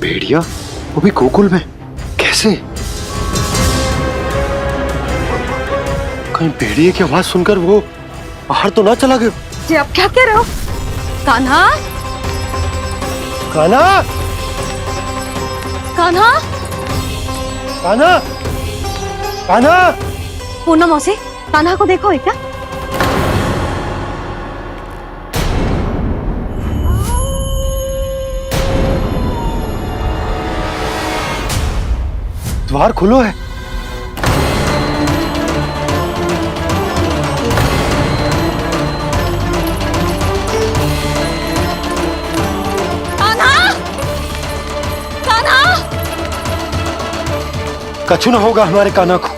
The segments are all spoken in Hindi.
भेड़िया वो भी गोकुल में कैसे? कहीं भेड़िए की आवाज सुनकर वो बाहर तो ना चला गया? जी आप क्या कह रहे हो? कान्हा, कान्हा, कान्हा, कान्हा, कान्हा। पूनम मौसी, कान्हा को देखो है क्या? द्वार खुलो है। कान्हा, कान्हा, कछु ना होगा हमारे कान्हा को।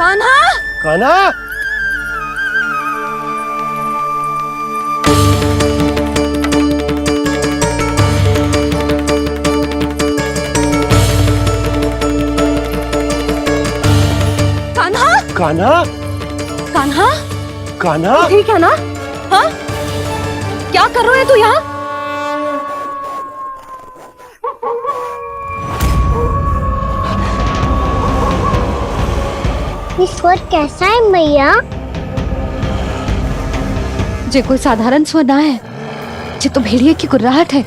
कान्हा, कान्हा, कान्हा, कान्हा, कान्हा, कान्हा। ठीक है ना? हाँ, क्या कर रहे हो तू यहाँ? स्वर कैसा है मैया? जे कोई साधारण स्वर ना है, जे तो भेड़िए की गुर्राहट है।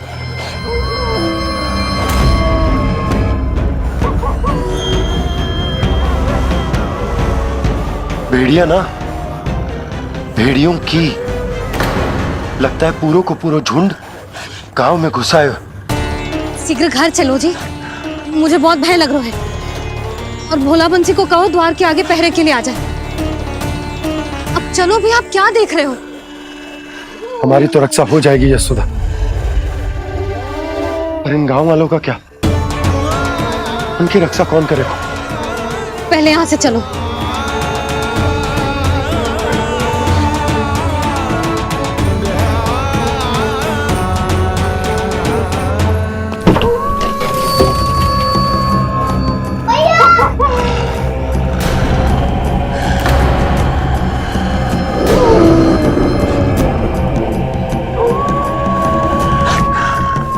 भेड़िया ना, भेड़ियों की लगता है पूरो को पूरो झुंड गांव में घुसा है। शीघ्र घर चलो जी, मुझे बहुत भय लग रहा है। और भोला बंसी को कहो द्वार के आगे पहरे के लिए आ जाए। अब चलो भी, आप क्या देख रहे हो? हमारी तो रक्षा हो जाएगी यशोदा, पर इन गांव वालों का क्या? उनकी रक्षा कौन करेगा? पहले यहाँ से चलो।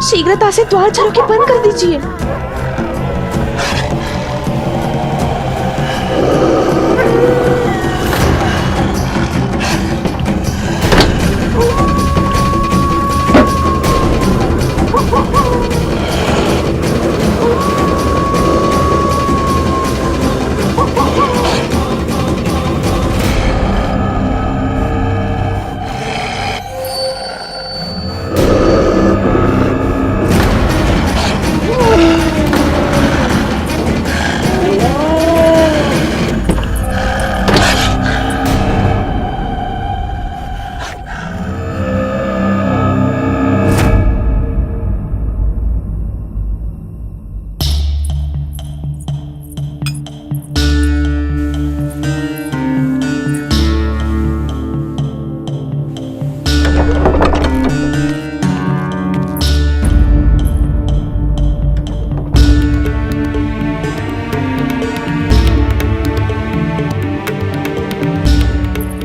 शीघ्रता से द्वार झरोखे बंद कर दीजिए।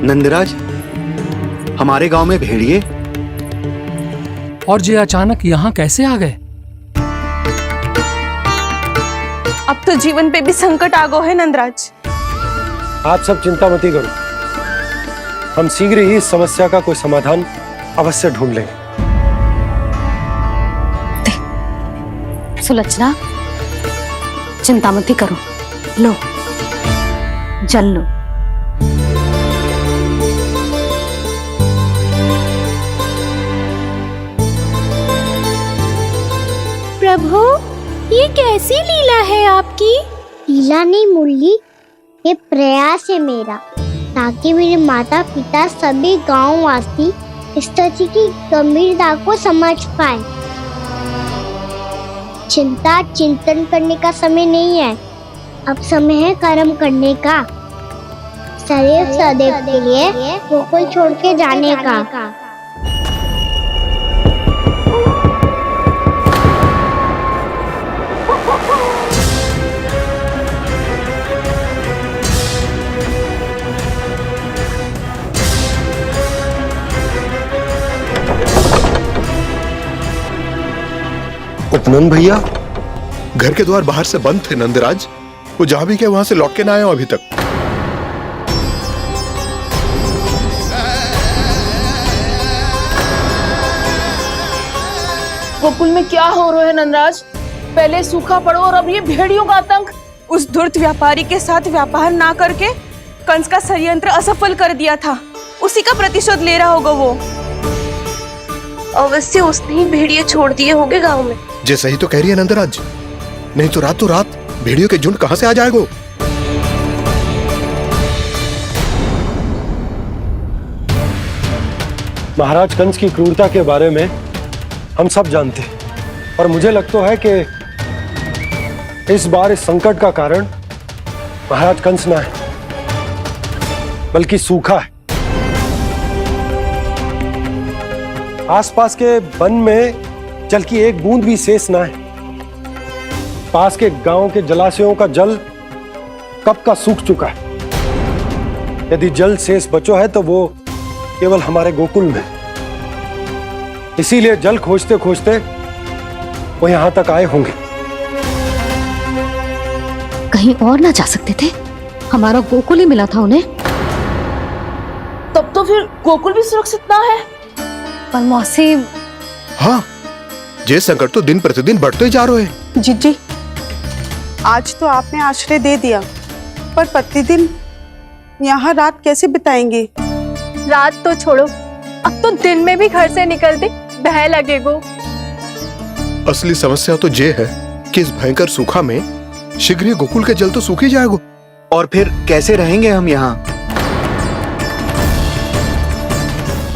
नंदराज, हमारे गांव में भेड़िए और ये अचानक यहाँ कैसे आ गए? अब तो जीवन पे भी संकट आ गो है नंदराज। आप सब चिंता मत करो, हम शीघ्र ही इस समस्या का कोई समाधान अवश्य ढूंढ लेंगे। सुलक्षणा, चिंता मत करो, लो जल लो। प्रभु, ये कैसी लीला है आपकी? लीला नहीं मुरली, ये प्रयास है मेरा, ताकि मेरे माता पिता सभी गांव वासी स्थिति की गंभीरता को समझ पाए। चिंता चिंतन करने का समय नहीं है, अब समय है कर्म करने का, सदैव सदैव के लिए गोकुल छोड़ के जाने का। उपनंद भैया, घर के द्वार बाहर से बंद थे नंदराज। वो जहां भी गए वहां से लौट के ना आए हो अभी तक। गोकुल में क्या हो रहा है नंदराज? पहले सूखा पड़ो और अब ये भेड़ियों का आतंक। उस धूर्त व्यापारी के साथ व्यापार ना करके कंस का षड्यंत्र असफल कर दिया था, उसी का प्रतिशोध ले रहा होगा वो। अवश्य उसने ही भेड़िए छोड़ दिए होंगे गांव में। जैसा ही तो कह रही है नंदराज, नहीं तो रात भेड़ियों के झुंड कहां से आ जाएगा? महाराज कंस की क्रूरता के बारे में हम सब जानते हैं, और मुझे लगता है कि इस बार इस संकट का कारण महाराज कंस ना है, बल्कि सूखा है। आसपास के वन में जल की एक बूंद भी शेष ना है। पास के गांव के जलाशयों का जल कब का सूख चुका है। यदि जल शेष बचो है तो वो केवल हमारे गोकुल में। इसीलिए जल खोजते खोजते वो यहां तक आए होंगे। कहीं और ना जा सकते थे? हमारा गोकुल ही मिला था उन्हें। तब तो फिर गोकुल भी सुरक्षित ना है। पर मौसी, हाँ, ये संकट तो दिन प्रतिदिन बढ़ते जा रहे हैं। जीजी, आज तो आपने आश्रय दे दिया, पर प्रतिदिन यहाँ रात कैसे बिताएंगे? रात तो छोड़ो, अब तो दिन में भी घर से निकलते भय लगेगो। असली समस्या तो ये है कि इस भयंकर सूखा में शीघ्र ही गोकुल के जल तो सूख ही जाएगा। और फिर कैसे रहेंगे हम यहाँ?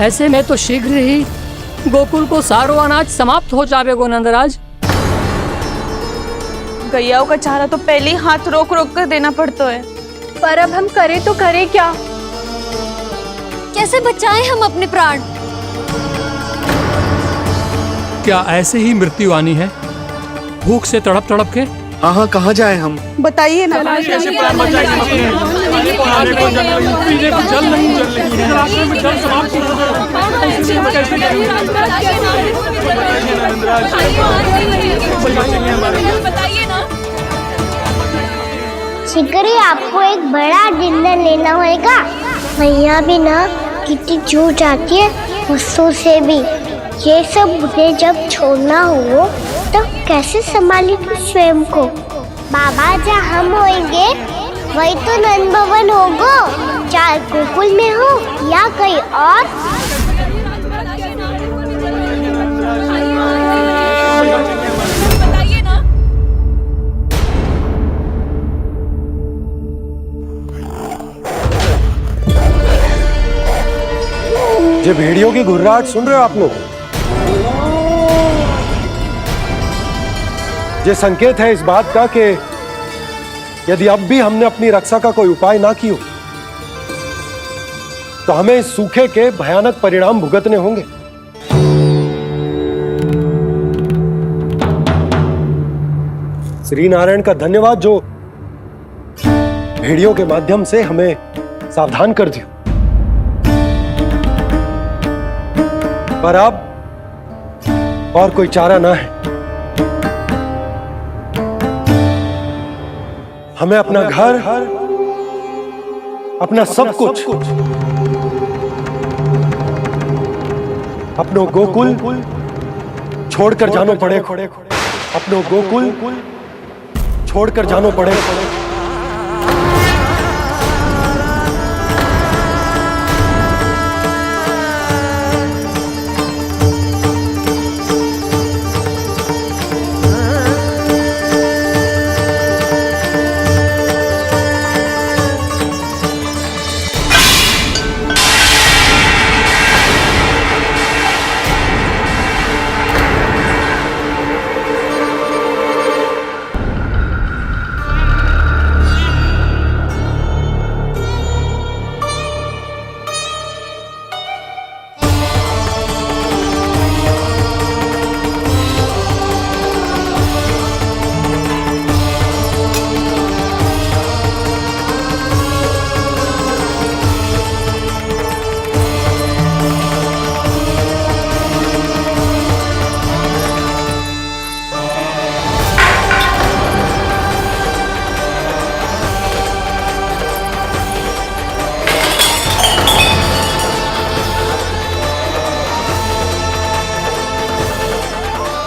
ऐसे में तो शीघ्र ही गोकुल को सारो अनाज समाप्त हो जाएगो नंदराज। गैयाओं का चारा तो पहले ही हाथ रोक रोक कर देना पड़ता है, पर अब हम करें तो करें क्या? कैसे बचाएं हम अपने प्राण? क्या ऐसे ही मृत्यु आनी है, भूख से तड़प तड़प के? हाँ हाँ, कहाँ जाए हम? बताइए ना। जल नहीं जल रही है, रास्ते में जल समाप्त हो शीघ्र ही आपको एक बड़ा निर्णय लेना होगा। मैया भी ना कितनी जूझ आती है गुस्सों से भी। ये सब मुझे जब छोड़ना हो तो कैसे संभाली तू स्वयं को? बाबा जहाँ हम होंगे वही तो नंद भवन होगा, चाहे गोकुल में हो या कहीं और। ये भेड़ियों की घुर्राहट सुन रहे हो आप लोग? ये संकेत है इस बात का कि यदि अब भी हमने अपनी रक्षा का कोई उपाय ना किया तो हमें इस सूखे के भयानक परिणाम भुगतने होंगे। श्री नारायण का धन्यवाद जो भेड़ियों के माध्यम से हमें सावधान कर दिया। पर अब और कोई चारा ना है। हमें अपना घर, अपना सब कुछ, अपनो गोकुल छोड़कर जानो पड़े। अपनो गोकुल छोड़कर जानो पड़े।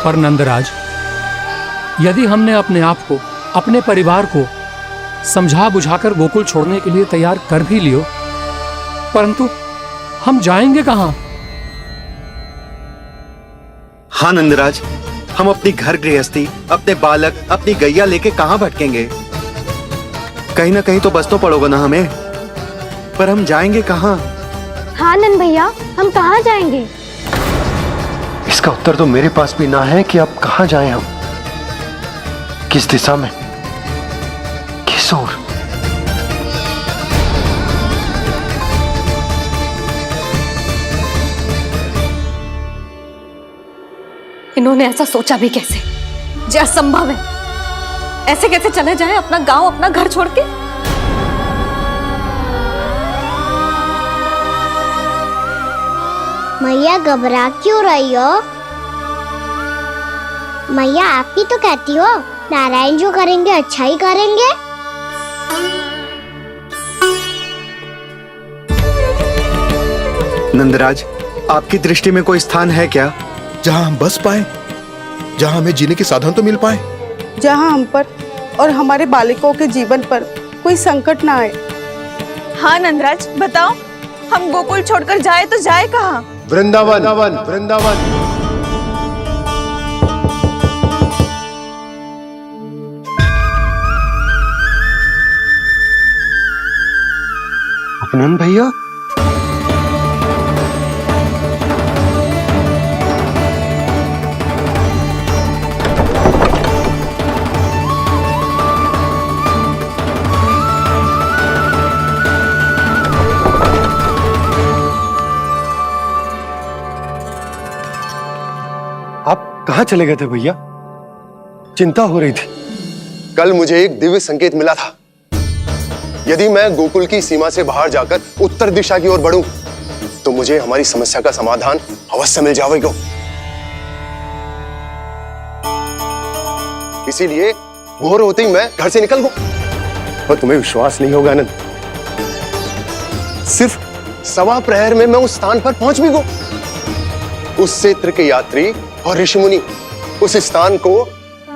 पर नंदराज, यदि हमने अपने आप को, अपने परिवार को समझा बुझाकर गोकुल छोड़ने के लिए तैयार कर भी लियो, परंतु हम जाएंगे कहां? हाँ नंदराज, हम अपनी घर गृहस्थी, अपने बालक, अपनी गैया लेके कहाँ भटकेंगे? कहीं ना कहीं तो बस तो पड़ोगा ना हमें, पर हम जाएंगे कहाँ? हाँ नंद भैया, हम कहाँ जाएंगे? इसका उत्तर तो मेरे पास भी ना है कि अब कहां जाएं हम, किस दिशा में, किस ओर। इन्होंने ऐसा सोचा भी कैसे, जो असंभव है। ऐसे कैसे चले जाएं अपना गांव, अपना घर छोड़ के? मैया घबरा क्यों रही हो? मैया आप ही तो कहती हो नारायण जो करेंगे अच्छा ही करेंगे। नंदराज, आपकी दृष्टि में कोई स्थान है क्या जहां हम बस पाए, जहां हमें जीने के साधन तो मिल पाए, जहाँ हम पर और हमारे बालकों के जीवन पर कोई संकट ना आए। हाँ नंदराज, बताओ, हम गोकुल छोड़कर जाए तो जाए कहाँ? वृंदावन, वृंदावन। नंद भैया, आप कहां चले गए थे भैया? चिंता हो रही थी। कल मुझे एक दिव्य संकेत मिला था। यदि मैं गोकुल की सीमा से बाहर जाकर उत्तर दिशा की ओर बढ़ूं, तो मुझे हमारी समस्या का समाधान अवश्य मिल जाएगा। इसीलिए भोर होते ही मैं घर से निकल गया। और तुम्हें विश्वास नहीं होगा आनंद, सिर्फ 1.25 प्रहर में मैं उस स्थान पर पहुंच भी गया। उस क्षेत्र के यात्री और ऋषि मुनि उस स्थान को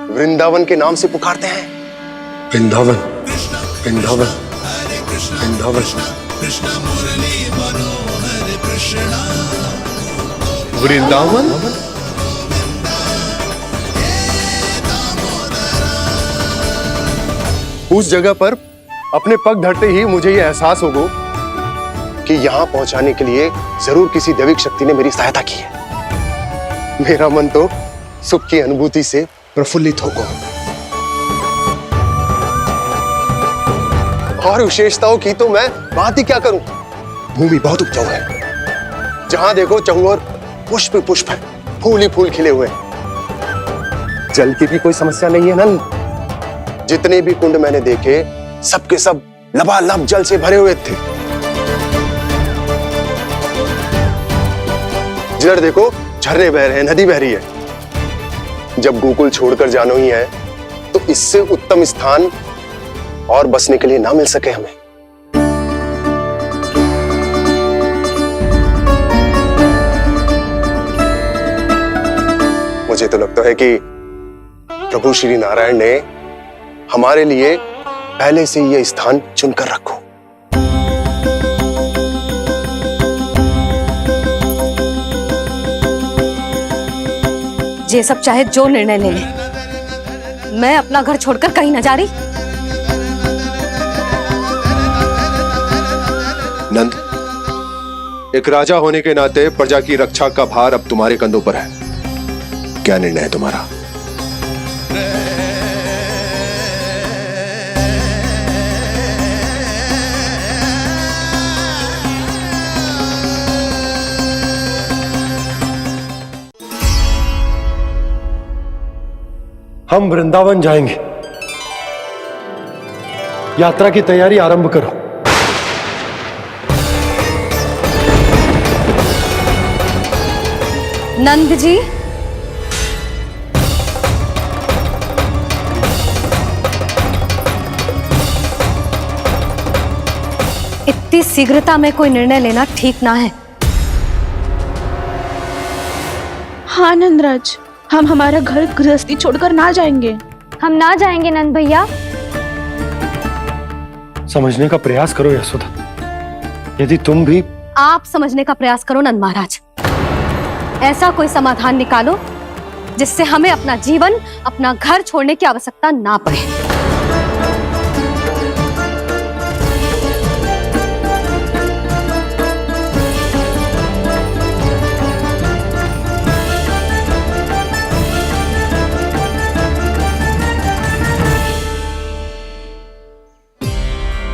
वृंदावन के नाम से पुकारते हैं। वृंदावन, वृंदावन, वृंदावन। वृंदावन? उस जगह पर अपने पग धरते ही मुझे यह एहसास होगा कि यहां पहुंचाने के लिए जरूर किसी दैविक शक्ति ने मेरी सहायता की है। मेरा मन तो सुख की अनुभूति से प्रफुल्लित होगा। और विशेषताओं की तो मैं बात ही क्या करूं। भूमि बहुत उपजाऊ है, जहां देखो चहुओर पुष्प पुष्प है, फूल ही फूल खिले हुए हैं। जल की भी कोई समस्या नहीं है नंद। जितने भी कुंड मैंने देखे, सबके सब लबालब जल से भरे हुए थे। जिधर देखो झरने बह रहे हैं, नदी बह रही है। जब गोकुल छोड़कर जाना ही है, तो इससे उत्तम स्थान और बसने के लिए ना मिल सके हमें। मुझे तो लगता है कि प्रभु श्री नारायण ने हमारे लिए पहले से यह स्थान चुनकर रखो। ये सब चाहे जो निर्णय ले ले, मैं अपना घर छोड़कर कहीं न जा रही। नंद, एक राजा होने के नाते प्रजा की रक्षा का भार अब तुम्हारे कंधों पर है। क्या निर्णय है तुम्हारा? हम वृंदावन जाएंगे। यात्रा की तैयारी आरंभ करो। नंद जी, इतनी शीघ्रता में कोई निर्णय लेना ठीक ना है। हाँ नंदराज, हम हमारा घर गृहस्थी छोड़कर ना जाएंगे। हम ना जाएंगे नंद भैया। समझने का प्रयास करो यशोदा। यदि तुम भी आप समझने का प्रयास करो नंद महाराज। ऐसा कोई समाधान निकालो जिससे हमें अपना जीवन, अपना घर छोड़ने की आवश्यकता ना पड़े।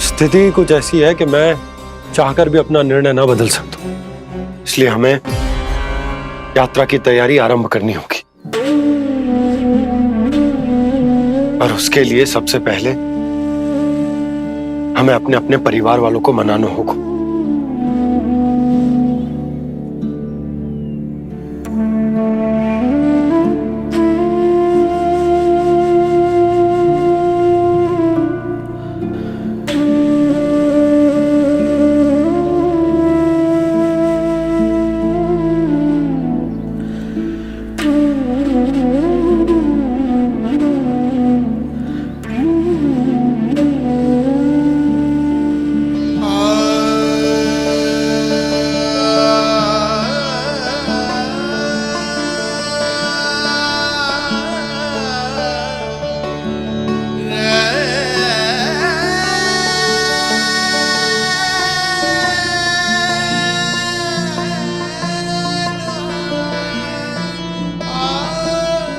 स्थिति कुछ ऐसी है कि मैं चाहकर भी अपना निर्णय न बदल सकता हूं, इसलिए हमें यात्रा की तैयारी आरंभ करनी होगी। और उसके लिए सबसे पहले हमें अपने अपने परिवार वालों को मनाना होगा।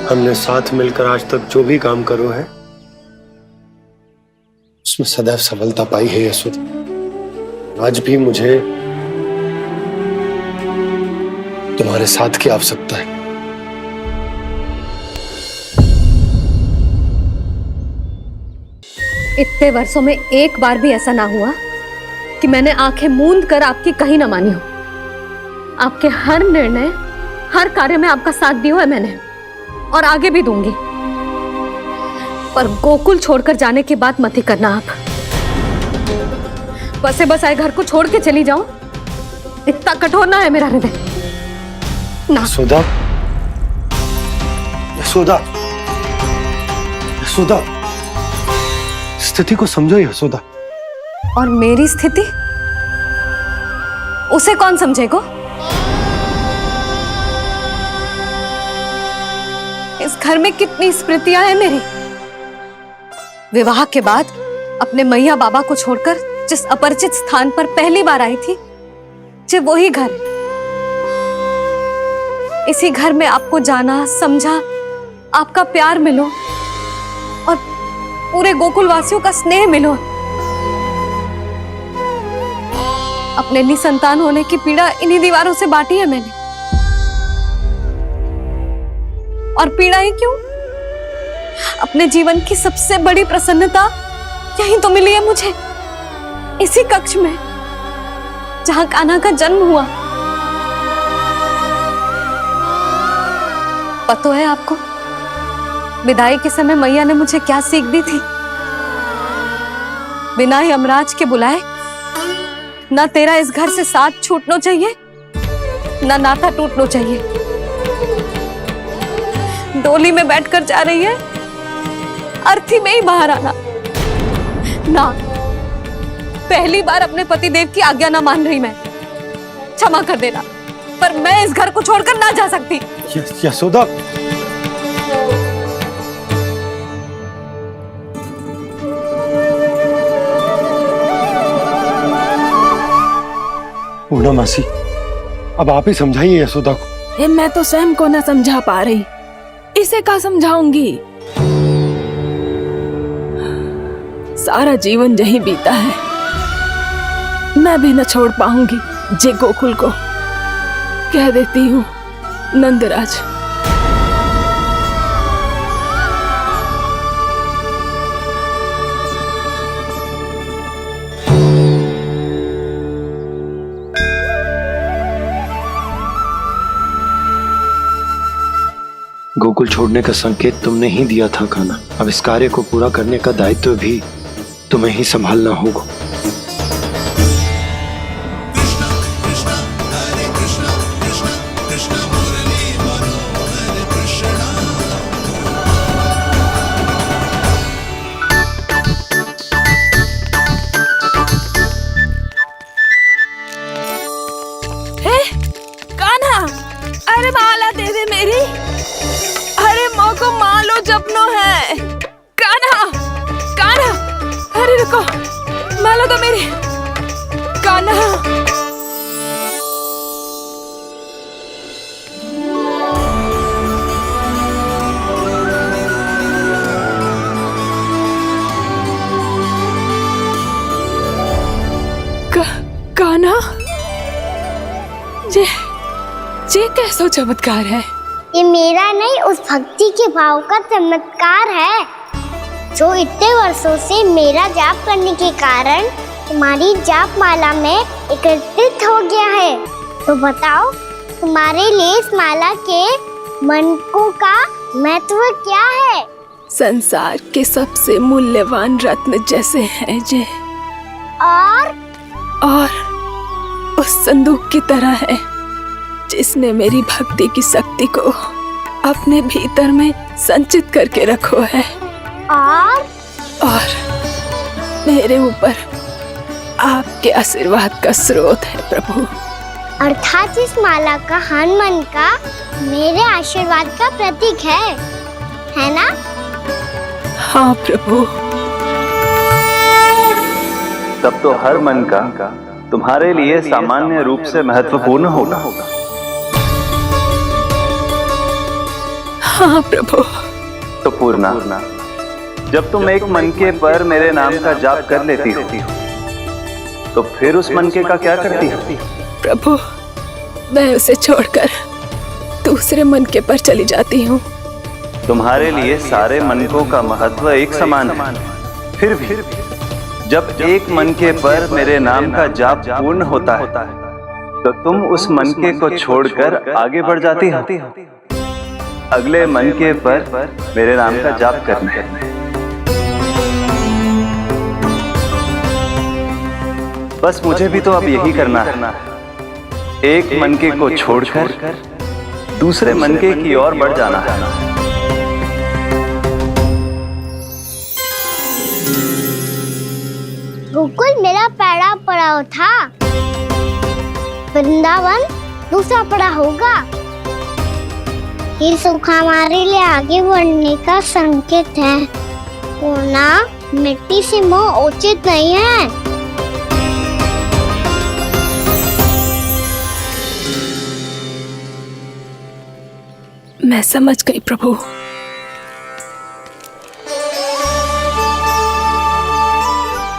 हमने साथ मिलकर आज तक जो भी काम करो है उसमें सदैव सफलता पाई है यशोदा। आज भी मुझे तुम्हारे साथ की आवश्यकता है। इतने वर्षों में एक बार भी ऐसा ना हुआ कि मैंने आंखें मूंद कर आपकी कहीं ना मानी हो। आपके हर निर्णय, हर कार्य में आपका साथ दिया है मैंने, और आगे भी दूंगी। पर गोकुल छोड़कर जाने की बात मत ही करना आप। बसे बसाए घर को छोड़ के चली जाऊं, इतना कठोर ना है मेरा हृदय ना। यशोदा, यशोदा, यशोदा, स्थिति को समझो यशोदा। और मेरी स्थिति उसे कौन समझेगा? इस घर में कितनी स्मृतियां हैं मेरी। विवाह के बाद अपने मैया बाबा को छोड़कर जिस अपरिचित स्थान पर पहली बार आई थी, जो वही घर। इसी घर में आपको जाना, समझा, आपका प्यार मिलो और पूरे गोकुल वासियों का स्नेह मिलो। अपने निसंतान होने की पीड़ा इन्हीं दीवारों से बांटी है मैंने। और पीड़ा ही क्यों? अपने जीवन की सबसे बड़ी प्रसन्नता यही तो मिली है मुझे, इसी कक्ष में जहां कान्हा का जन्म हुआ। पता है आपको विदाई के समय मैया ने मुझे क्या सीख दी थी? बिना ही यमराज के बुलाए ना तेरा इस घर से साथ छूटना चाहिए, ना नाता टूटना चाहिए। डोली में बैठकर जा रही है, अर्थी में ही बाहर आना ना। पहली बार अपने पतिदेव की आज्ञा ना मान रही मैं, क्षमा कर देना, पर मैं इस घर को छोड़कर ना जा सकती। यशोदा, पूर्णा मासी, अब आप ही समझाइए यशोदा को। मैं तो स्वयं को न समझा पा रही, इसे क्या समझाऊंगी? सारा जीवन यही बीता है, मैं भी न छोड़ पाऊंगी जे गोकुल को। कह देती हूँ नंदराज। गोकुल छोड़ने का संकेत तुमने ही दिया था कान्हा। अब इस कार्य को पूरा करने का दायित्व भी तुम्हें ही संभालना होगा। कृष्ण कृष्ण कृष्ण मुरली मनोहर कृष्ण सपनों है। कान्हा, कान्हा, अरे रुको, माला तो मेरी। कान्हा, कान्हा, ये कैसा चमत्कार है? ये मेरा नहीं, उस भक्ति के भाव का चमत्कार है जो इतने वर्षों से मेरा जाप करने के कारण तुम्हारी जाप माला में एकत्रित हो गया है। तो बताओ, तुम्हारे लिए इस माला के मनकों का महत्व क्या है? संसार के सबसे मूल्यवान रत्न जैसे हैं जे, और उस संदूक की तरह है जिसने मेरी भक्ति की शक्ति को अपने भीतर में संचित करके रखो है, और मेरे ऊपर आपके आशीर्वाद का स्रोत है प्रभु। अर्थात इस माला का हनुमान का मेरे आशीर्वाद का प्रतीक है ना? हाँ प्रभु। तब तो हर मन का तुम्हारे लिए सामान्य रूप से महत्वपूर्ण होगा। हाँ प्रभु। तो पूर्णा, जब तुम एक मनके पर मेरे नाम का जाप कर लेती हो, तो फिर उस मनके का क्या करती हो? प्रभु, मैं उसे छोड़कर दूसरे मनके पर चली जाती हूँ। तुम्हारे लिए सारे मनकों का महत्व एक समान है। फिर भी जब एक मनके पर मेरे नाम का जाप पूर्ण होता है, तो तुम उस मनके को छोड़कर आगे बढ़ जाती हो अगले मनके पर मेरे नाम का जाप करने। बस मुझे भी तो अब यही करना है, एक मनके को छोड़कर दूसरे मनके की ओर बढ़ जाना है। गोकुल मेरा पहला पड़ाव था, वृंदावन दूसरा पड़ाव होगा। ये सुख हमारे लिए आगे बढ़ने का संकेत है। पूर्णा, मिट्टी से मोह उचित नहीं है। मैं समझ गई प्रभु।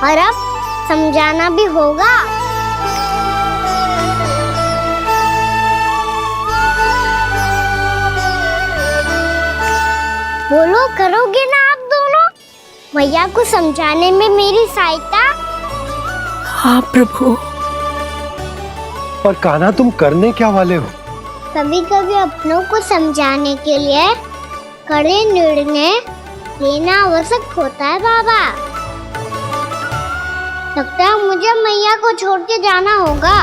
और अब समझाना भी होगा। बोलो, करोगे ना आप दोनों? भैया को समझाने में मेरी सहायता? हाँ प्रभु। पर कान्हा, तुम करने क्या वाले हो? कभी कभी अपनों को समझाने के लिए कड़े निर्णय लेना आवश्यक होता है बाबा। लगता है मुझे मैया को छोड़ के जाना होगा।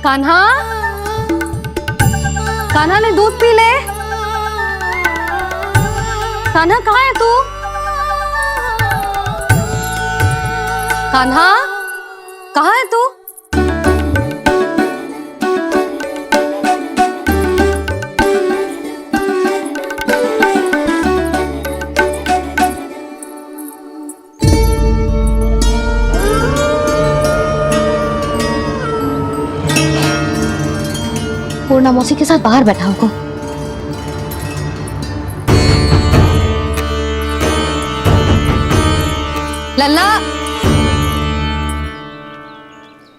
कान्हा, कान्हा ने दूध पी ले। कान्हा, कहाँ है तू? कान्हा, कहाँ है तू? पूर्णा मौसी के साथ बाहर बैठा होगा। लल्ला,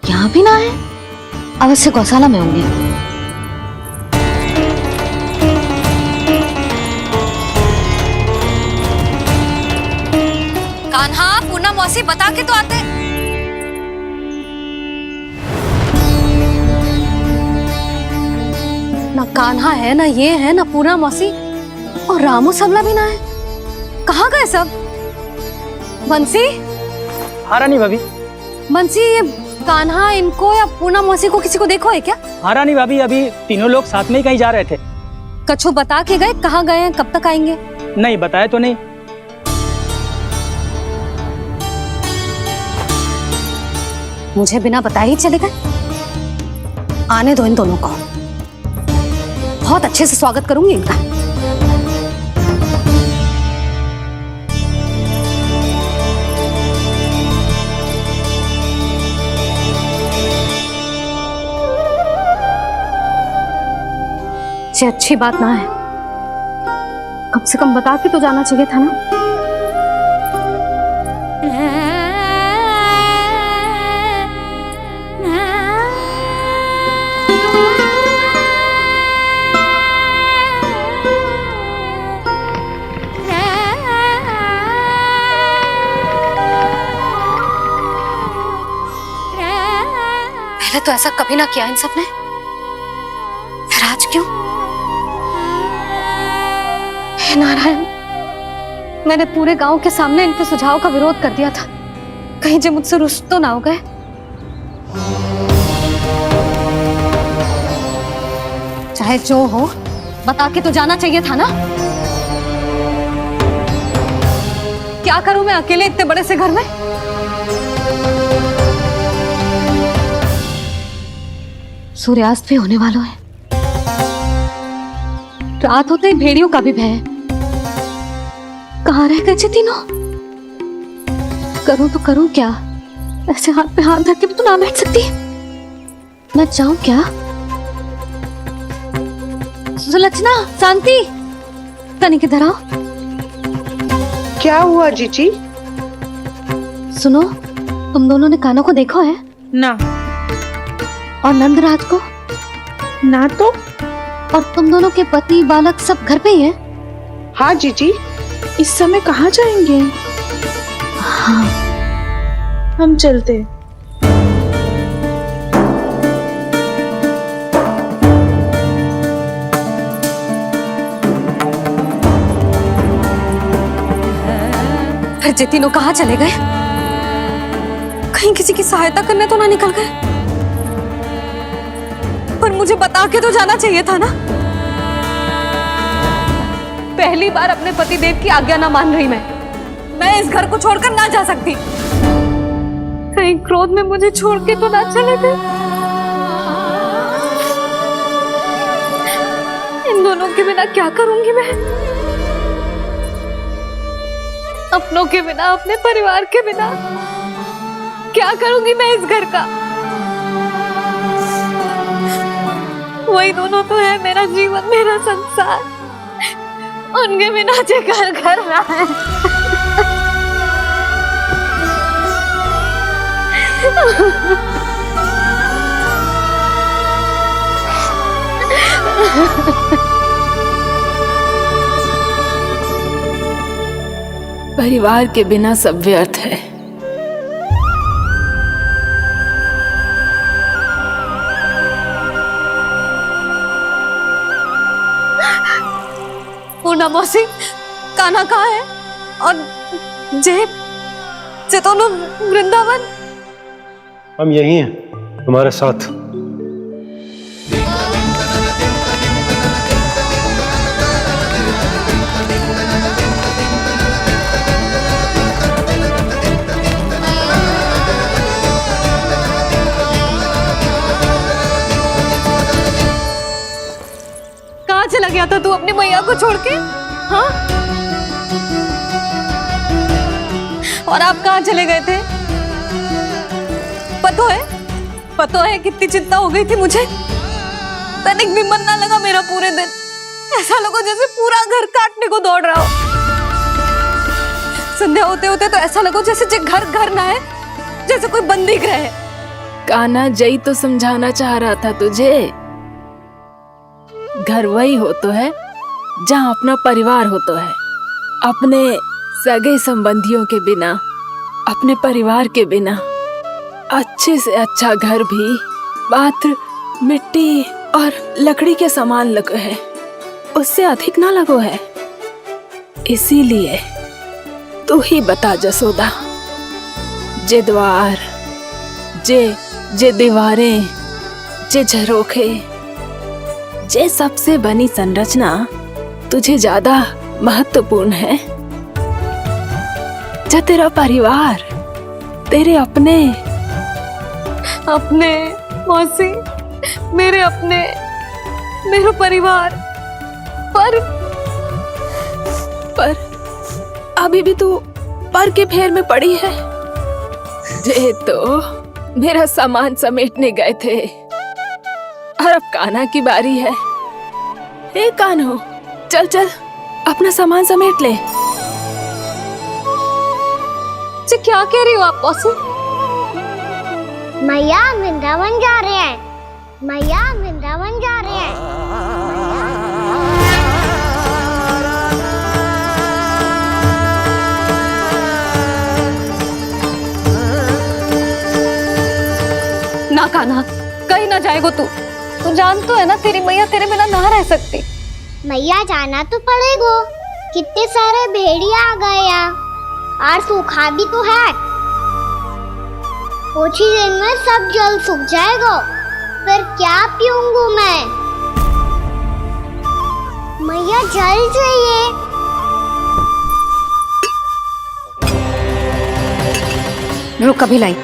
यहाँ भी ना है। अवश्य गौशाला में होंगे। कान्हा, पूर्णा मौसी बता के तो आते। ना कान्हा है, ना ये है, ना पूर्णा मौसी, और रामू सबला भी ना है। कहाँ गए सब? बंसी? हाँ रानी भाभी। बंसी, ये कान्हा इनको या पूर्णा मौसी को किसी को देखो है क्या? हाँ रानी भाभी, अभी तीनों लोग साथ में ही कहीं जा रहे थे। कछु बता के गए? कहाँ गए हैं, कब तक आएंगे? नहीं बताया तो नहीं। मुझे बिना बताए ही चले गए। आने दो इन दोनों को, बहुत अच्छे से स्वागत करूंगी इनका। ये अच्छी बात ना है, कम से कम बता के तो जाना चाहिए था ना। पहले तो ऐसा कभी ना किया इन सब ने, फिर आज क्यों? हे नारायण, मैंने पूरे गांव के सामने इनके सुझाव का विरोध कर दिया था, कहीं जो मुझसे रुष्ट तो ना हो गए। चाहे जो हो, बता के तो जाना चाहिए था ना। क्या करूं मैं अकेले इतने बड़े से घर में? सूर्यास्त भी होने वाला है, रात होते ही भेड़ियों का भी भय है। कहाँ रह गए तीनों? करूं तो करूं क्या? ऐसे हाथ पे हाथ धर के भी तो ना बैठ सकती। मैं जाऊं क्या? सुलक्षणा, शांति, तनी किधर आओ। क्या हुआ जीजी? सुनो, तुम दोनों ने कान्हा को देखा है? ना। और नंदराज को? ना तो। और तुम दोनों के पति बालक सब घर पे ही हैं? हाँ जीजी, इस समय कहाँ जाएंगे? हाँ, हम चलते। फिर ये तीनों कहाँ चले गए? कहीं किसी की सहायता करने तो ना निकल गए? पर मुझे बता के तो जाना चाहिए था ना। पहली बार अपने पतिदेव की आज्ञा ना मान रही मैं इस घर को छोड़कर ना जा सकती। कहीं क्रोध में मुझे छोड़ के तो ना चले गए। इन दोनों के बिना क्या करूंगी मैं? अपनों के बिना, अपने परिवार के बिना क्या करूंगी मैं इस घर का? वही दोनों तो है मेरा जीवन, मेरा संसार। उनके बिना जे घर घर रहा है। परिवार के बिना सब व्यर्थ है। पूना मौसी, कान्हा कहाँ है? और जे दोनों वृंदावन? हम यही हैं तुम्हारे साथ। कहाँ चला गया था तू अपनी मैया को छोड़ के? हाँ? और आप कहाँ चले गए थे? पतो है कितनी चिंता हो गई थी मुझे। तनिक भी मन ना लगा मेरा पूरे दिन। ऐसा लगा जैसे पूरा घर काटने को दौड़ रहा हो। संध्या होते होते तो ऐसा लगा जैसे घर घर ना है, जैसे कोई बंदी गृह है। कान्हा, जय तो समझाना चाह रहा था तुझे। घर वही हो तो है जहाँ अपना परिवार हो तो है। अपने सगे संबंधियों के बिना, अपने परिवार के बिना अच्छे से अच्छा घर भी मात्र मिट्टी और लकड़ी के समान लगो है, उससे अधिक ना लगो है। इसीलिए तू ही बता जसोदा, जे द्वार, जे दीवारें, जे झरोखे, जे सबसे बनी संरचना तुझे ज्यादा महत्वपूर्ण है? जा तेरा परिवार, तेरे अपने अपने मौसी, मेरे अपने, मेरा परिवार, पर अभी भी तू पर के फेर में पड़ी है। ये तो मेरा सामान समेटने गए थे और अब कान्हा की बारी है। हे कान्हो, चल चल अपना सामान समेट ले। जी क्या कह रही हो आप मौसी? मैया वृंदावन जा रहे हैं, मैया वृंदावन जा रहे हैं। ना कान्हा, कहीं ना जाएगो तू जान तो है ना तेरी मैया तेरे बिना ना रह सकती। मैया जाना तो पड़ेगा, कितने सारे भेड़िया आ गए यहाँ और सूखा भी तो है। कुछ ही दिन में सब जल सूख जाएगा, फिर क्या पीऊंगा मैं? मैया जल चाहिए। रुक अभी लाई।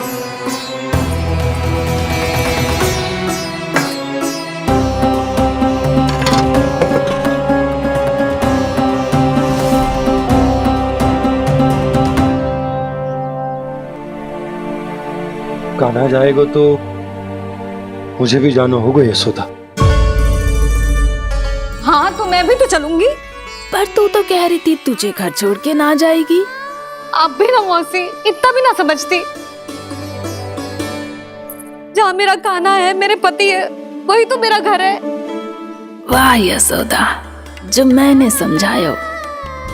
कान्हा जाएगा तो मुझे भी जाना होगा यशोदा। हाँ तो मैं भी तो चलूंगी। पर तू तो कह रही थी तुझे घर छोड़ के ना जाएगी। आप भी ना मौसी, इतना भी ना समझती। जहाँ मेरा कान्हा है, मेरे पति है, वही तो मेरा घर है। वाह यशोदा, जो मैंने समझायो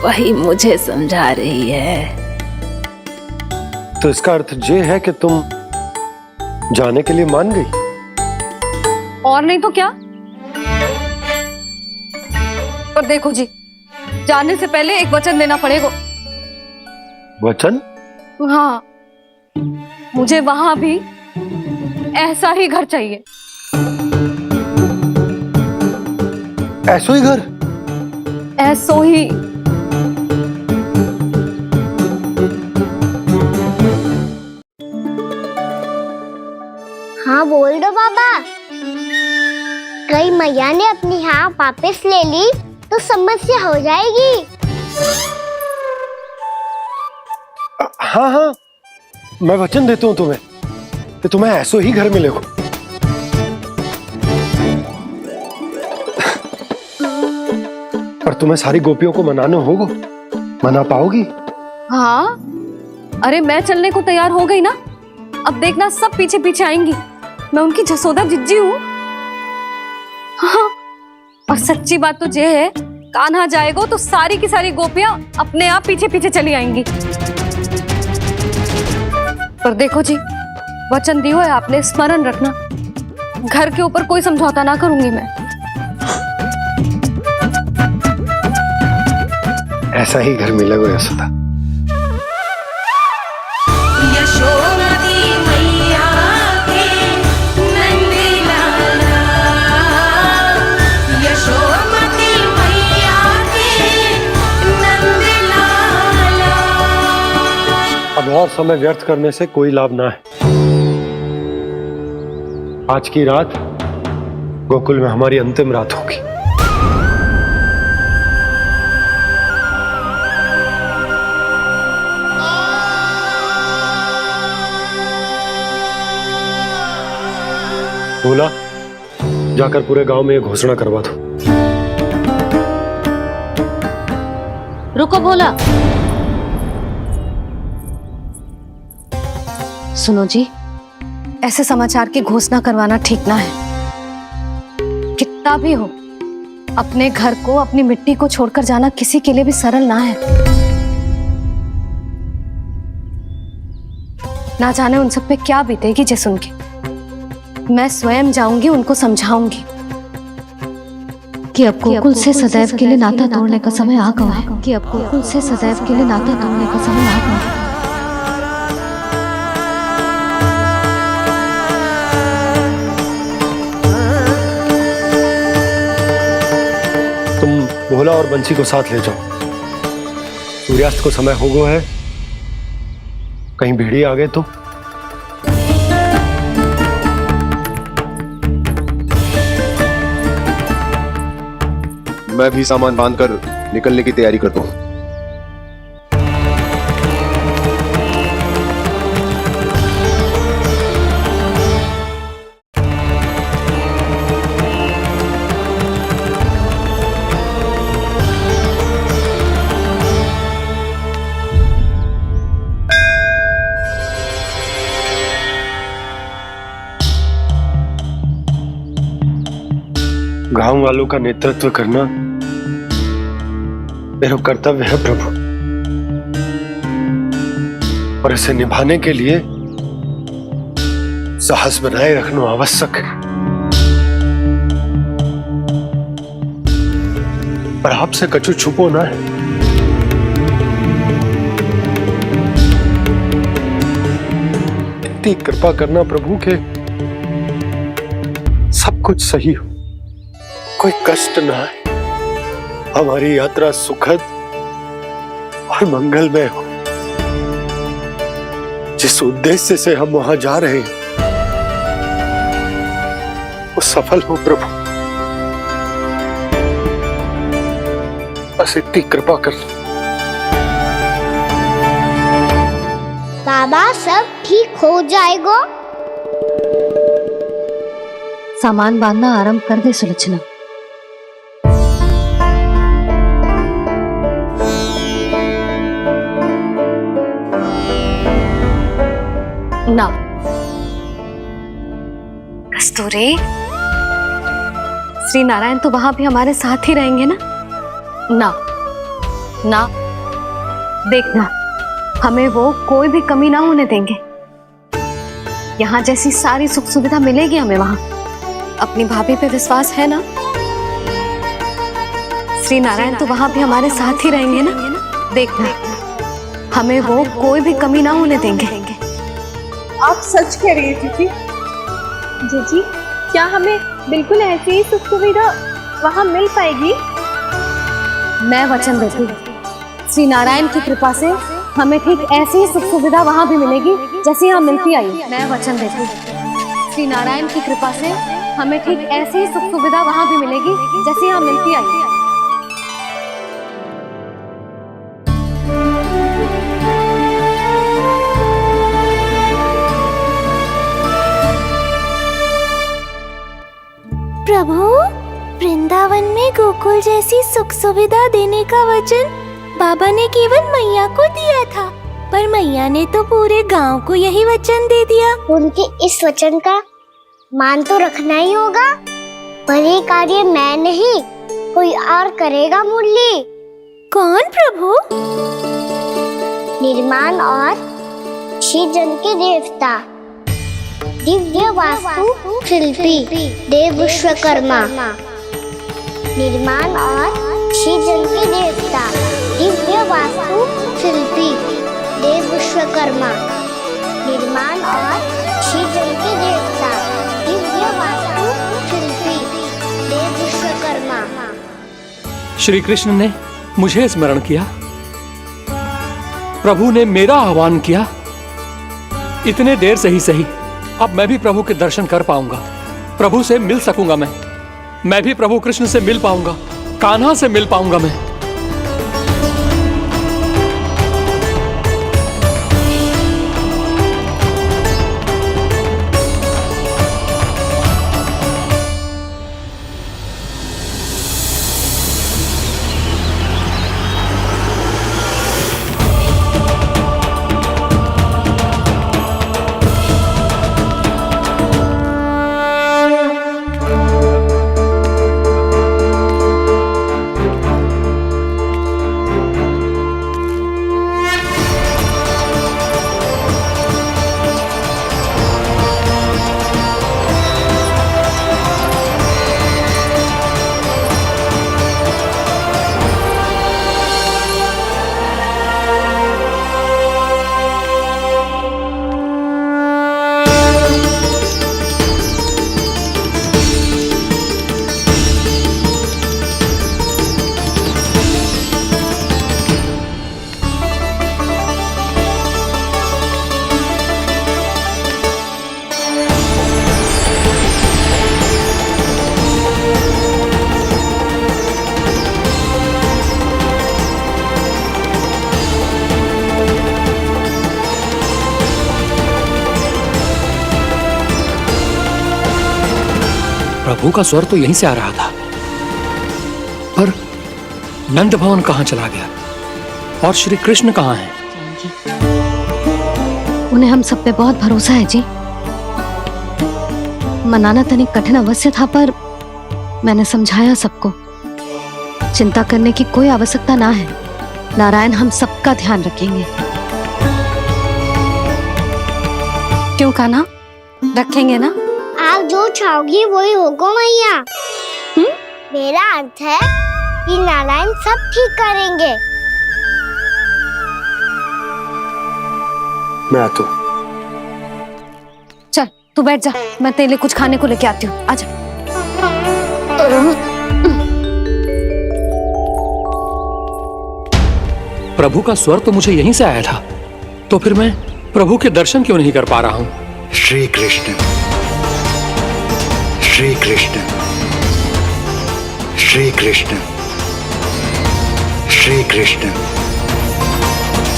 वही मुझे समझा रही है। तो इसका अर्थ ये है कि तुम जाने के लिए मान गई? और नहीं तो क्या। और देखो जी, जाने से पहले एक वचन देना पड़ेगा। वचन? हाँ, मुझे वहां भी ऐसा ही घर चाहिए। ऐसो ही घर? ऐसो ही। हाँ बोल दो बाबा। कहीं मैया ने अपनी हाँ वापस ले ली तो समस्या हो जाएगी। हाँ हाँ, मैं वचन देता हूँ तुम्हें कि तुम्हें ऐसो ही घर मिलेगा। पर तुम्हें सारी गोपियों को मनाना होगा। मना पाओगी? हाँ, अरे मैं चलने को तैयार हो गई ना। अब देखना सब पीछे पीछे आएंगी। मैं उनकी जसोदा जिज्जी हूँ। हाँ, और सच्ची बात तो ये है, कान्हा जाएगा तो सारी की सारी गोपियां अपने आप पीछे पीछे चली आएंगी। पर देखो जी, वचन दियो है आपने, स्मरण रखना। घर के ऊपर कोई समझौता ना करूंगी मैं। ऐसा ही घर मिलेगा यशोदा। अब और समय व्यर्थ करने से कोई लाभ ना है। आज की रात गोकुल में हमारी अंतिम रात होगी। बोला, जाकर पूरे गांव में ये घोषणा करवा दो। रुको भोला। सुनो जी, ऐसे समाचार की घोषणा करवाना ठीक ना है। कितना भी हो, अपने घर को, अपनी मिट्टी को छोड़कर जाना किसी के लिए भी सरल ना है। ना जाने उन सब पे क्या बीतेगी जे सुन के। मैं स्वयं जाऊंगी, उनको समझाऊंगी कि अब गोकुल से सदैव के लिए नाता तोड़ने का समय आ गया है। कि अब गोकुल से सदैव के लिए नाता तोड़ने का समय आ गया है। तुम भोला और बंसी को साथ ले जाओ। सूर्यास्त को समय हो गया है, कहीं भीड़ी आ गए तो। मैं भी सामान बांधकर निकलने की तैयारी करता हूँ। गांव वालों का नेतृत्व करना मेरा कर्तव्य है प्रभु, और इसे निभाने के लिए साहस बनाए रखना आवश्यक है। पर आपसे कछु छुपो ना है। इतनी कृपा करना प्रभु के सब कुछ सही हो, कोई कष्ट ना आए, हमारी यात्रा सुखद और मंगलमय हो। जिस उद्देश्य से हम वहां जा रहे हैं वो सफल हो प्रभु, बस इतनी कृपा कर लो। बाबा सब ठीक हो जाएगा। सामान बांधना आरंभ कर दे सुलोचना। ना कस्तूरी, श्री नारायण तो वहां भी हमारे साथ ही रहेंगे ना? ना ना, देखना हमें वो कोई भी कमी ना होने देंगे। यहाँ जैसी सारी सुख सुविधा मिलेगी हमें वहां। अपनी भाभी पे विश्वास है ना? श्री नारायण तो वहां भी हमारे साथ ही रहेंगे ना? देखना हमें वो कोई भी कमी ना होने देंगे। आप सच कह रही थी जीजी? जीजी, क्या हमें बिल्कुल ऐसी ही सुख सुविधा वहाँ मिल पाएगी? मैं वचन देती हूँ, श्री नारायण की कृपा से हमें ठीक ऐसी ही सुख सुविधा वहाँ भी मिलेगी जैसी यहाँ मिलती आई। मैं वचन देती हूँ, श्री नारायण की कृपा से हमें ठीक ऐसी ही सुख सुविधा वहाँ भी मिलेगी जैसी यहाँ मिलती आई। प्रभु, वृंदावन में गोकुल जैसी सुख सुविधा देने का वचन बाबा ने केवल मैया को दिया था, पर मैया ने तो पूरे गांव को यही वचन दे दिया। उनके इस वचन का मान तो रखना ही होगा, पर ये कार्य मैं नहीं कोई और करेगा मुरली। कौन प्रभु? निर्माण और श्रीजन के देवता, दिव्य वास्तु शिल्पी देव विश्वकर्मा। निर्माण और श्रीजन के देवता, दिव्य वास्तु शिल्पी देव विश्वकर्मा। निर्माण और श्रीजन के देवता, दिव्य वास्तु शिल्पी देव विश्वकर्मा। श्री कृष्ण ने मुझे स्मरण किया, प्रभु ने मेरा आह्वान किया। इतने देर से ही सही, अब मैं भी प्रभु के दर्शन कर पाऊंगा, प्रभु से मिल सकूंगा। मैं भी प्रभु कृष्ण से मिल पाऊंगा, कान्हा से मिल पाऊंगा मैं। प्रभु का स्वर तो यहीं से आ रहा था, पर नंद भवन कहाँ चला गया और श्री कृष्ण कहाँ हैं? उन्हें हम सब पे बहुत भरोसा है जी। मनाना तनिक कठिन अवश्य था, पर मैंने समझाया सबको। चिंता करने की कोई आवश्यकता ना है। नारायण हम सबका ध्यान रखेंगे। क्यों कान्हा, रखेंगे ना? आप जो चाहोगी वही होगा मैया। मेरा अर्थ है कि नारायण सब ठीक करेंगे। मैं आता हूँ। चल तू बैठ जा, मैं तेरे लिए कुछ खाने को लेके आती हूँ। आजा। प्रभु का स्वर तो मुझे यहीं से आया था, तो फिर मैं प्रभु के दर्शन क्यों नहीं कर पा रहा हूँ? श्री कृष्ण, श्री कृष्ण, श्री कृष्ण, श्री कृष्ण, श्री कृष्ण,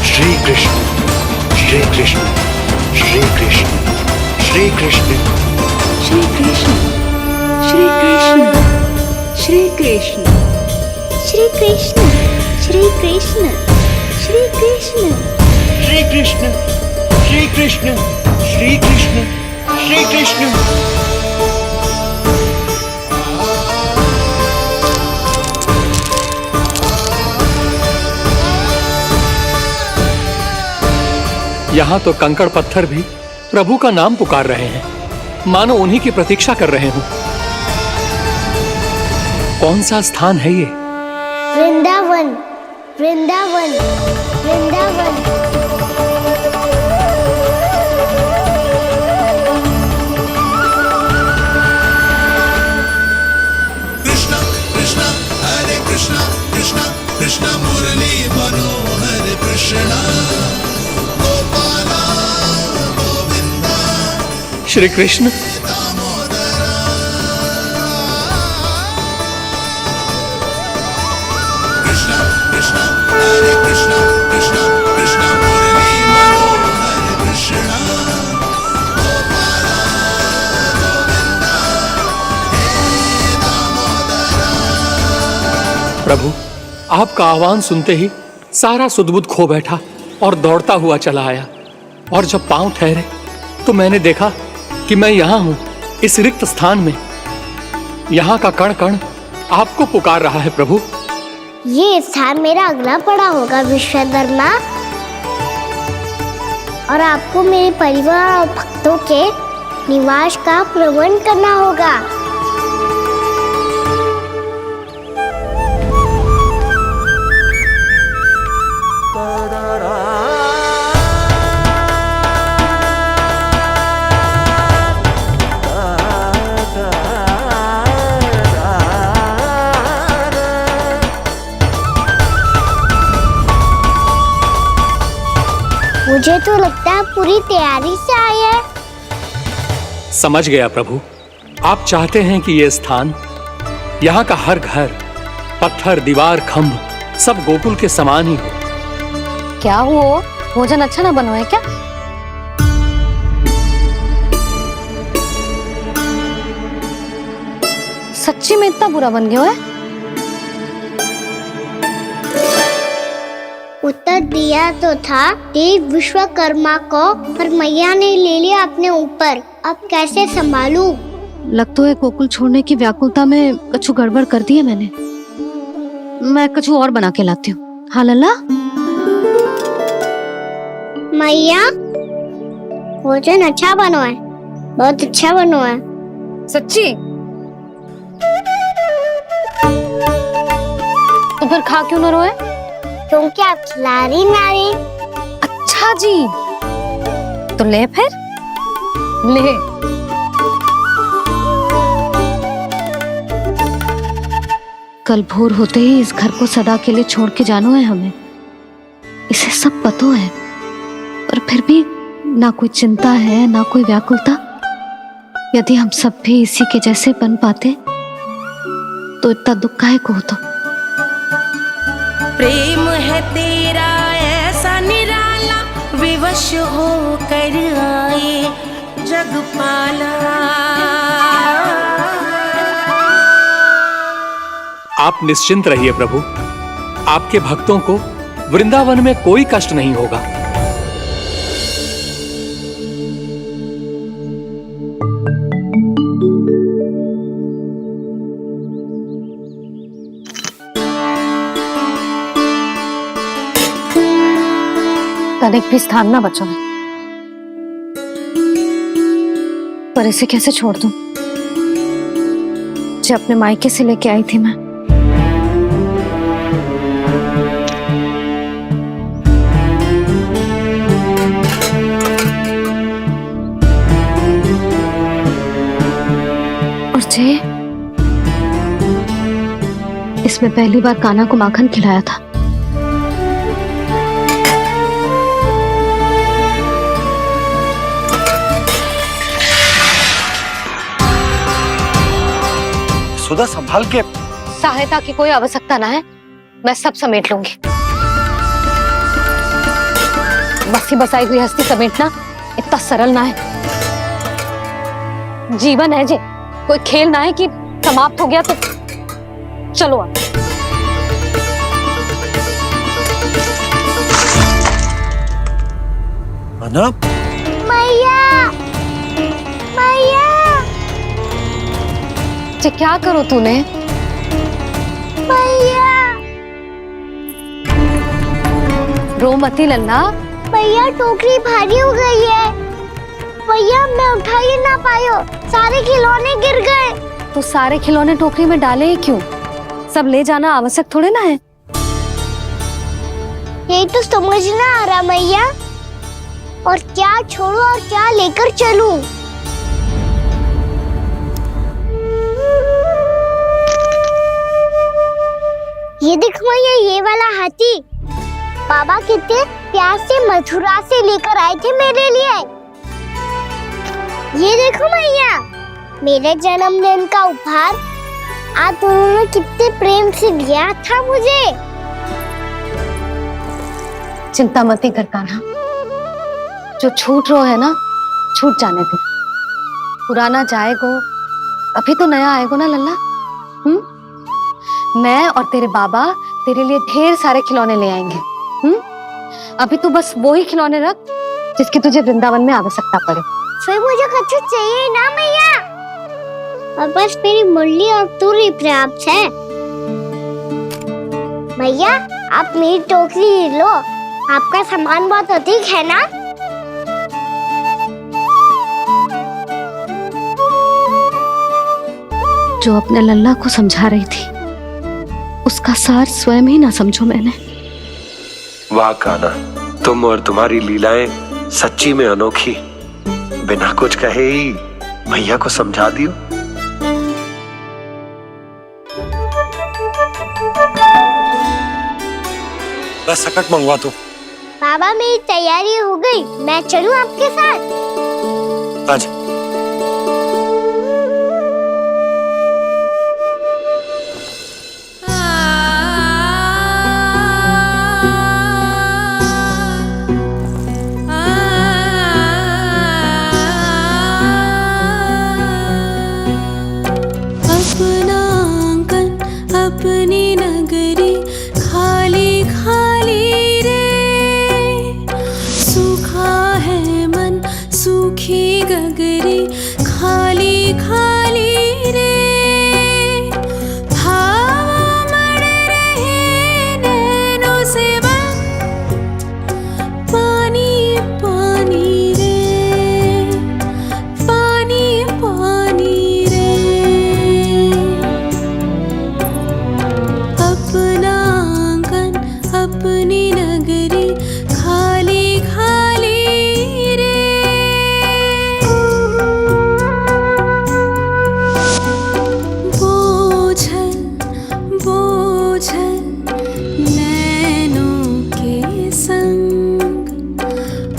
श्री कृष्ण, श्री कृष्ण, श्री कृष्ण, श्री कृष्ण, श्री कृष्ण, श्री कृष्ण, श्री कृष्ण, श्री कृष्ण, श्री कृष्ण, श्री कृष्ण, श्री कृष्ण, श्री कृष्ण, श्री कृष्ण। यहाँ तो कंकड़ पत्थर भी प्रभु का नाम पुकार रहे हैं, मानो उन्हीं की प्रतीक्षा कर रहे हों। कौन सा स्थान है ये? वृंदावन, वृंदावन, वृंदावन। कृष्णा कृष्णा हरे कृष्णा, कृष्णा कृष्णा मुरली मनोहर कृष्णा, गोपाला गोविंदा श्री कृष्ण, कृष्णा कृष्णा हरे कृष्णा, कृष्णा कृष्णा मुरली मनोहर कृष्णा, गोपाला गोविंदा हे दामोदरा। प्रभु आपका आह्वान सुनते ही सारा सुध-बुध खो बैठा और दौड़ता हुआ चला आया, और जब पांव ठहरे तो मैंने देखा कि मैं यहाँ हूँ, इस रिक्त स्थान में। यहाँ का कण कण आपको पुकार रहा है प्रभु। ये स्थान मेरा अगला पड़ा होगा विश्वकर्मा, और आपको मेरे परिवार और भक्तों के निवास का प्रबंध करना होगा। मुझे तो लगता है पूरी तैयारी से आए हैं। समझ गया प्रभु, आप चाहते हैं कि ये स्थान, यहाँ का हर घर, पत्थर, दीवार, खंभ सब गोकुल के समान ही हो। क्या हुआ? भोजन अच्छा ना बनो है क्या? सच्ची में इतना बुरा बन गया है? उत्तर दिया तो था देव विश्वकर्मा को, पर मैया ने ले लिया अपने ऊपर। अब कैसे संभालूं? लग तो है गोकुल छोड़ने की व्याकुलता में कछु गड़बड़ कर दी है मैंने। मैं कछु और बना के लाती हूँ। हाँ लल्ला? मैया, भोजन अच्छा बनो है, बहुत अच्छा बनो है। सच्ची? तो फिर खा क्यों न रोए? क्योंकि आप खिला रही नारी। अच्छा जी, तो ले फिर ले। कल भोर होते ही इस घर को सदा के लिए छोड़ के जाना है हमें। इसे सब पता है, पर फिर भी ना कोई चिंता है ना कोई व्याकुलता। यदि हम सब भी इसी के जैसे बन पाते तो इतना दुख काहे को होता। प्रेम है तेरा ऐसा निराला, विवश हो कर आए जग पाला। आप निश्चिंत रहिए प्रभु, आपके भक्तों को वृंदावन में कोई कष्ट नहीं होगा। तनिक भी स्थान ना बचा है, पर इसे कैसे छोड़ दूं जो अपने मायके से लेके आई थी मैं। और जे इसमें पहली बार कान्हा को माखन खिलाया था। सुधा संभाल के। सहायता की कोई आवश्यकता ना है, मैं सब समेट लूंगी। बसी बसाई हुई हस्ती समेटना इतना सरल ना है। जीवन है जी, कोई खेल ना है कि समाप्त हो गया तो चलो आप। अना मैया, मैया। जे क्या करो तूने? मैया, रो मती लल्ला। भैया टोकरी भारी हो गई है। भैया मैं उठा ही ना पायो, सारे खिलौने गिर गए। तो सारे खिलौने टोकरी में डाले ही क्यों? सब ले जाना आवश्यक थोड़े ना है। यही तो समझ ना आ रहा मैया, और क्या छोड़ू और क्या लेकर चलूं? ये देख मैया, ये वाला हाथी बाबा कितने प्यार से मथुरा से लेकर आए थे मेरे लिए। ये देखो मैया, मेरे जन्मदिन का उपहार आप दोनों ने कितने प्रेम से दिया था मुझे। चिंता मत कर कान्हा, जो छूट रो है ना छूट जाने दे। पुराना जाएगो, अभी तो नया आएगो ना लल्ला। मैं और तेरे बाबा तेरे लिए ढेर सारे खिलौने ले आएंगे। अभी तू बस वो ही खिलौने रख जिसकी तुझे वृंदावन में आवश्यकता पड़े। फिर मुझे कच्छु चाहिए ना मैया, और बस मेरी मुरली और तुरी पर्याप्त है। भैया आप मेरी टोकरी लो, आपका सामान बहुत अधिक है ना। जो अपने लल्ला को समझा रही थी उसका सार स्वयं ही ना समझो मैंने। वाह कान्हा, तुम और तुम्हारी लीलाएं सच्ची में अनोखी। बिना कुछ कहे ही भैया को समझा दियो। बस सकट मंगवा दो। बाबा मेरी तैयारी हो गई, मैं चलूं आपके साथ? आजा। अपना आंगन अपनी नगरी खाली खाली रे, सूखा है मन सूखी गगरी खाली खाली रे, भाव मर रहे नैनों से बन पानी पानी रे, पानी पानी रे। अपना आंगन अपनी नगरी खाली खाली रे। बोझल बोझल नैनों के संग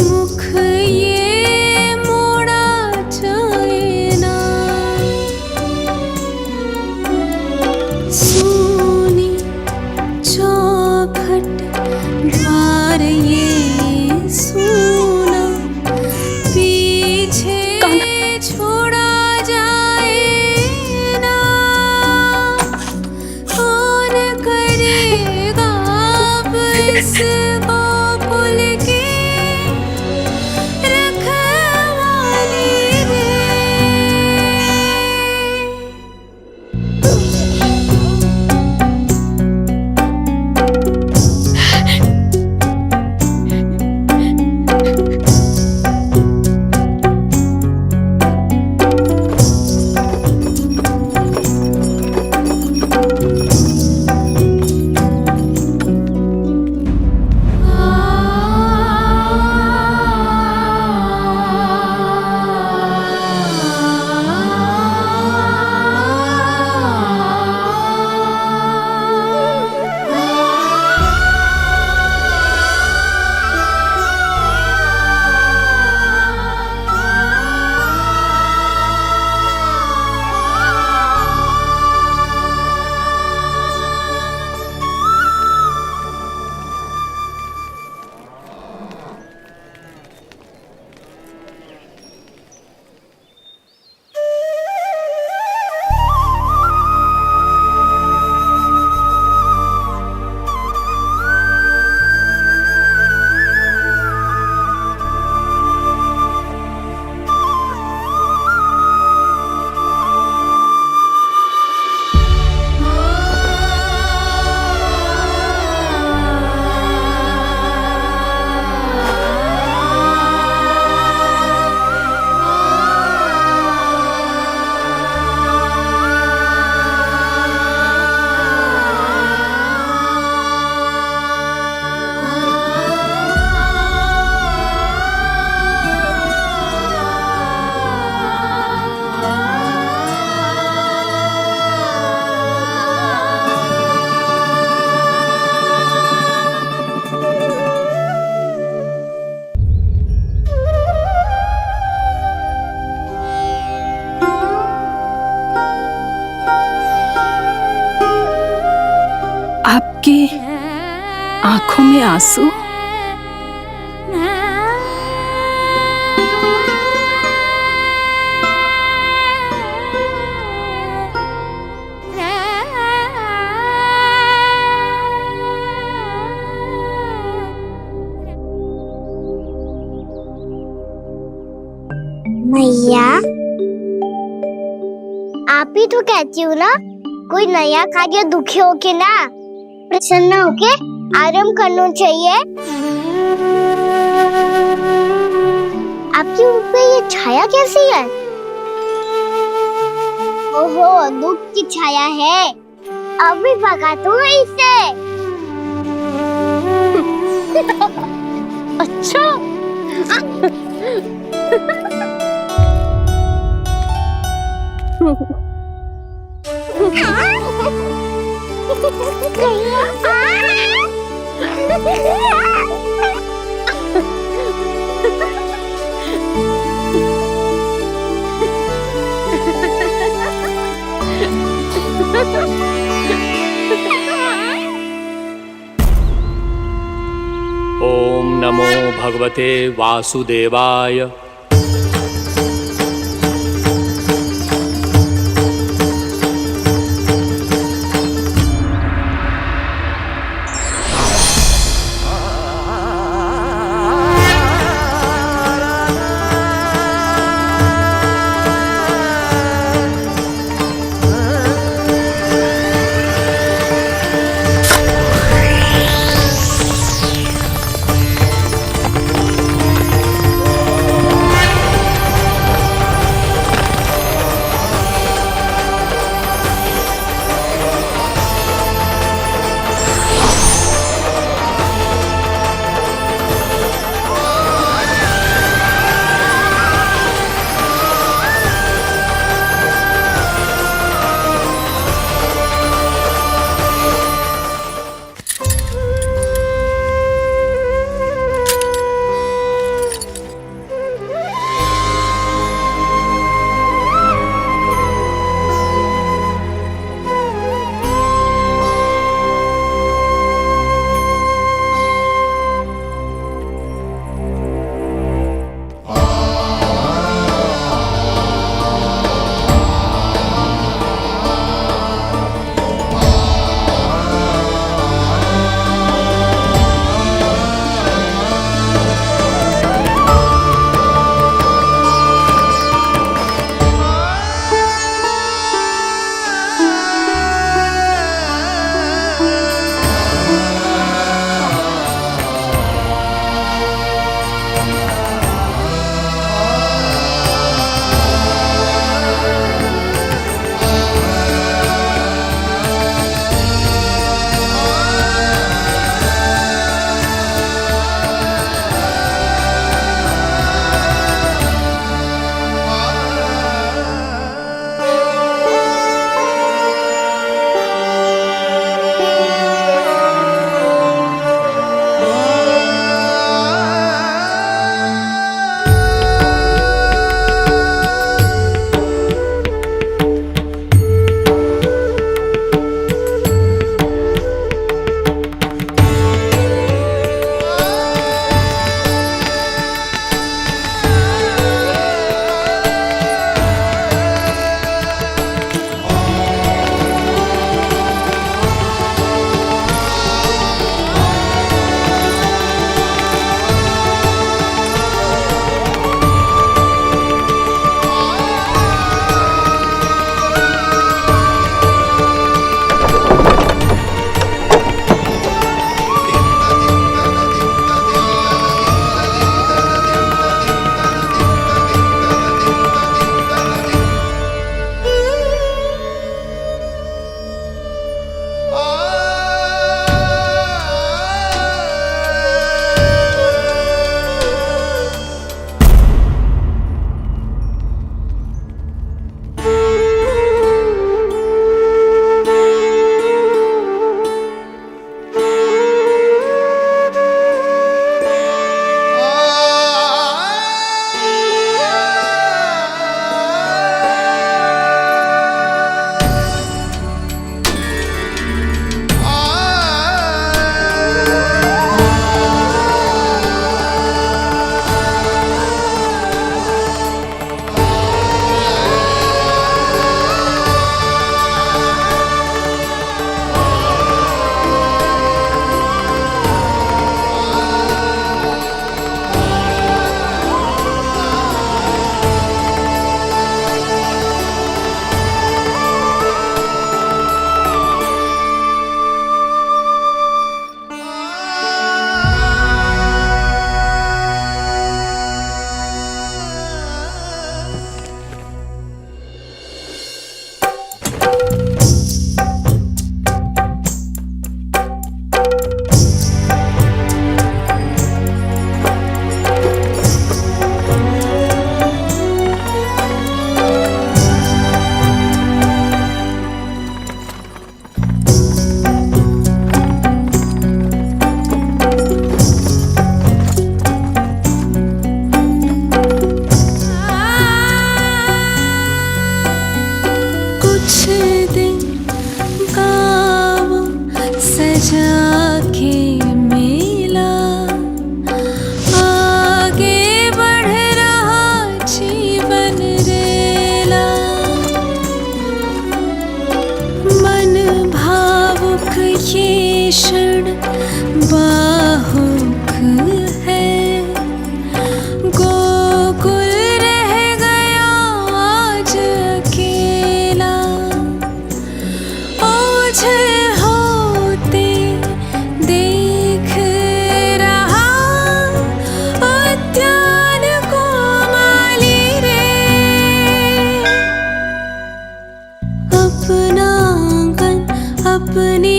मुख ये मोड़ा जाए ना, सूनी चौखट द्वार ये सूना पीछे इस गोकुल की रखवाली रे। आपकी आंखों में आंसू? मैया, आप ही तो कहती हो ना, कोई नया कार्य दुखी होके ना प्रसन्न होके आराम करना चाहिए। आपकी मुख पे ये छाया कैसी है? ओहो, दुख की छाया है। अभी भगा दूं इसे। अच्छा। ओम नमो भगवते वासुदेवाय। क्षण बाहुक है। गोकुल रह गया आज अकेला, ओझल होते देख रहा उद्यान को माली रे। अपना आंगन अपनी